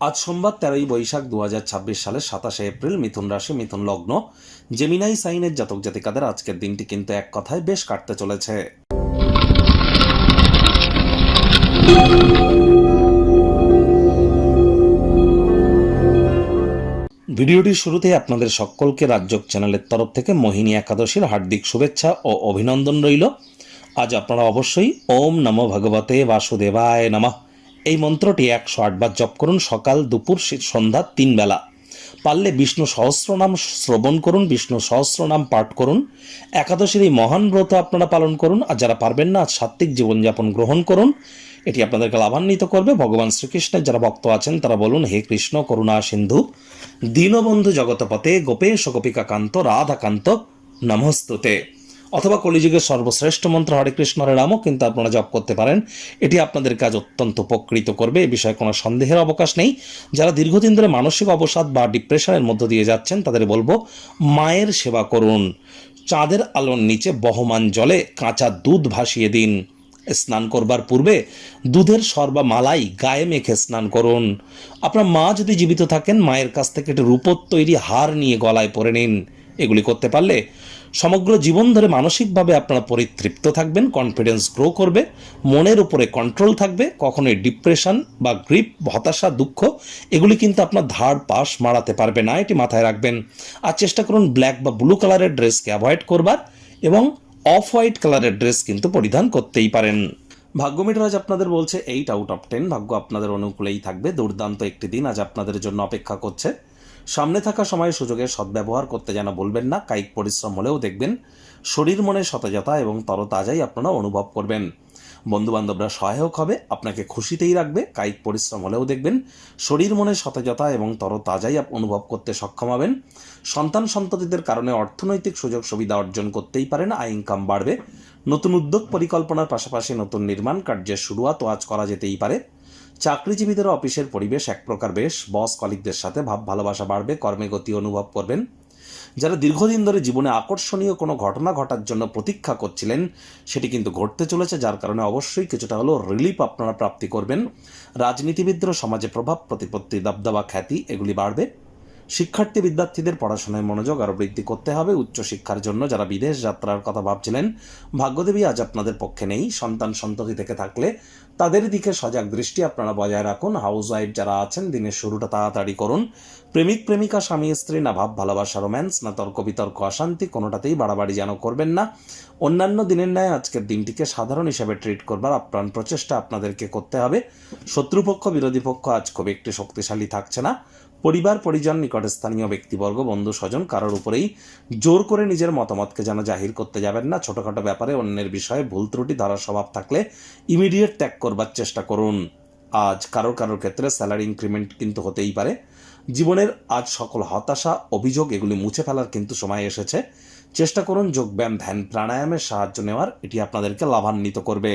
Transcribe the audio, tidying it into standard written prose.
আজ সোমবার 13ই বৈশাখ 2026 সালের 27শে এপ্রিল। মিথুন রাশি, মিথুন লগ্ন, জেমিনাই সাইনের জাতক জাতিকাদের আজকের দিনটি কিন্তু এক কথায় বেশ কাটতে চলেছে। ভিডিওটির শুরুতে আপনাদের সকলকে রাজযোগ চ্যানেলের তরফ থেকে মোহিনী একাদশীর হার্দিক শুভেচ্ছা ও অভিনন্দন রইল। আজ আপনারা অবশ্যই ওম নমো ভগবতে বাসুদেবায় নমঃ এই মন্ত্রটি 108 বার জপ করুন, সকাল দুপুর সন্ধ্যা 3 বেলা। পারলে বিষ্ণু সহস্রনাম শ্রবণ করুন, বিষ্ণু সহস্রনাম পাঠ করুন। একাদশীর এই মহান ব্রত আপনারা পালন করুন। আর যারা পারবেন না, আজ সাত্ত্বিক জীবনযাপন গ্রহণ করুন, এটি আপনাদেরকে লাভান্বিত করবে। ভগবান শ্রীকৃষ্ণের যারা ভক্ত আছেন তারা বলুন, হে কৃষ্ণ করুণা সিন্ধু দীনবন্ধু জগতপতে গোপেশ গোপিকাকান্ত রাধাকান্ত নমস্তুতে। অথবা কলিযুগের সর্বশ্রেষ্ঠ মন্ত্র হরে কৃষ্ণ হরে রামও কিন্তু আপনারা জপ করতে পারেন। এটি আপনাদের কাজ অত্যন্ত উপকৃত করবে, এ বিষয়ে কোনো সন্দেহের অবকাশ নেই। যারা দীর্ঘদিন ধরে মানসিক অবসাদ বা ডিপ্রেশনের মধ্য দিয়ে যাচ্ছেন তাদের বলবো, মায়ের সেবা করুন। চাঁদের আলোর নিচে বহমান জলে কাঁচা দুধ ভাসিয়ে দিন। স্নান করবার পূর্বে দুধের সর বা মালাই গায়ে মেখে স্নান করুন। আপনার মা যদি জীবিত থাকেন, মায়ের কাছ থেকে একটি রূপোর তৈরি হার নিয়ে গলায় পরে নিন। এগুলি করতে পারলে সমগ্র জীবন ধরে মানসিকভাবে আপনারা পরিতৃপ্ত থাকবেন, কনফিডেন্স গ্রো করবে, মনের উপরে কন্ট্রোল থাকবে। কখনোই ডিপ্রেশন বা গ্রিপ, হতাশা, দুঃখ এগুলি কিন্তু আপনার ধার পাশ মারাতে পারবে না, এটি মাথায় রাখবেন। আর চেষ্টা করুন ব্ল্যাক বা ব্লু কালারের ড্রেসকে অ্যাভয়েড করবার, এবং অফ হোয়াইট কালারের ড্রেস কিন্তু পরিধান করতেই পারেন। ভাগ্য মিটার আজ আপনাদের বলছে 8 আউট অফ 10। ভাগ্য আপনাদের অনুকূলেই থাকবে। দুর্দান্ত একটি দিন আজ আপনাদের জন্য অপেক্ষা করছে। সামনে থাকা সময়ে সুযোগের সদ্ব্যবহার করতে যেন বলবেন না। কায়িক পরিশ্রম হলেও দেখবেন শরীর মনে সতেজতা এবং তরতাজাই আপনারা অনুভব করবেন। বন্ধুবান্ধবরা সহায়ক হবে, আপনাকে খুশিতেই রাখবে। কায়িক পরিশ্রম হলেও দেখবেন শরীর মনে সতেজতা এবং তরতাজাই অনুভব করতে সক্ষম হবেন। সন্তান সন্ততিদের কারণে অর্থনৈতিক সুযোগ সুবিধা অর্জন করতেই পারেন। আয় ইনকাম বাড়বে। নতুন উদ্যোগ পরিকল্পনার পাশাপাশি নতুন নির্মাণ কার্যের শুরুয়াতও আজ করা যেতেই পারে। চাকরিজীবীদের অফিসের পরিবেশ এক প্রকার বেশ। বস কলিগদের সাথে ভাব ভালোবাসা বাড়বে, কর্মে গতি অনুভব করবেন। যারা দীর্ঘদিন ধরে জীবনে আকর্ষণীয় কোনো ঘটনা ঘটার জন্য প্রতীক্ষা করছিলেন, সেটি কিন্তু ঘটতে চলেছে, যার কারণে অবশ্যই কিছুটা হলেও রিলিফ আপনারা প্রাপ্তি করবেন। রাজনীতিবিদরা সমাজে প্রভাব, প্রতিপত্তি, দবদবা, খ্যাতি এগুলি বাড়বে। শিক্ষার্থী বিদ্যার্থীদের পড়াশোনায় মনোযোগ আরও বৃদ্ধি করতে হবে। উচ্চশিক্ষার জন্য যারা বিদেশ যাত্রার কথা ভাবছিলেন, ভাগ্যদেবী আজ আপনাদের পক্ষে নেই। সন্তান সন্ততি থেকে থাকলে তাদের দিকে সজাগ দৃষ্টি আপনারা বজায় রাখুন। হাউস ওয়াইফ যারা আছেন, দিনের শুরুটা তাড়াতাড়ি করুন। প্রেমিক প্রেমিকা, স্বামী স্ত্রী, না ভাব ভালোবাসা, রোম্যান্স, না তর্ক বিতর্ক, অশান্তি, কোনোটাতেই বাড়াবাড়ি যেন করবেন না। অন্যান্য দিনের ন্যায় আজকের দিনটিকে সাধারণ হিসেবে ট্রিট করবার আপ্রাণ প্রচেষ্টা আপনাদেরকে করতে হবে। শত্রুপক্ষ, বিরোধী পক্ষ আজ খুব একটি শক্তিশালী থাকছে না। পরিবার পরিজন, নিকটস্থানীয় ব্যক্তিবর্গ, বন্ধু স্বজন কারোর উপরেই জোর করে নিজের মতামতকে যেন জাহির করতে যাবেন না। ছোটোখাটো ব্যাপারে অন্যের বিষয়ে ভুল ত্রুটি ধারার স্বভাব থাকলে ইমিডিয়েট ত্যাগ করবার চেষ্টা করুন। আজ কারোর ক্ষেত্রে স্যালারি ইনক্রিমেন্ট কিন্তু হতেই পারে। জীবনের আজ সকল হতাশা, অভিযোগ এগুলি মুছে ফেলার কিন্তু সময় এসেছে। চেষ্টা করুন যোগব্যায়াম, ধ্যান, প্রাণায়ামের সাহায্য নেওয়ার, এটি আপনাদেরকে লাভান্বিত করবে।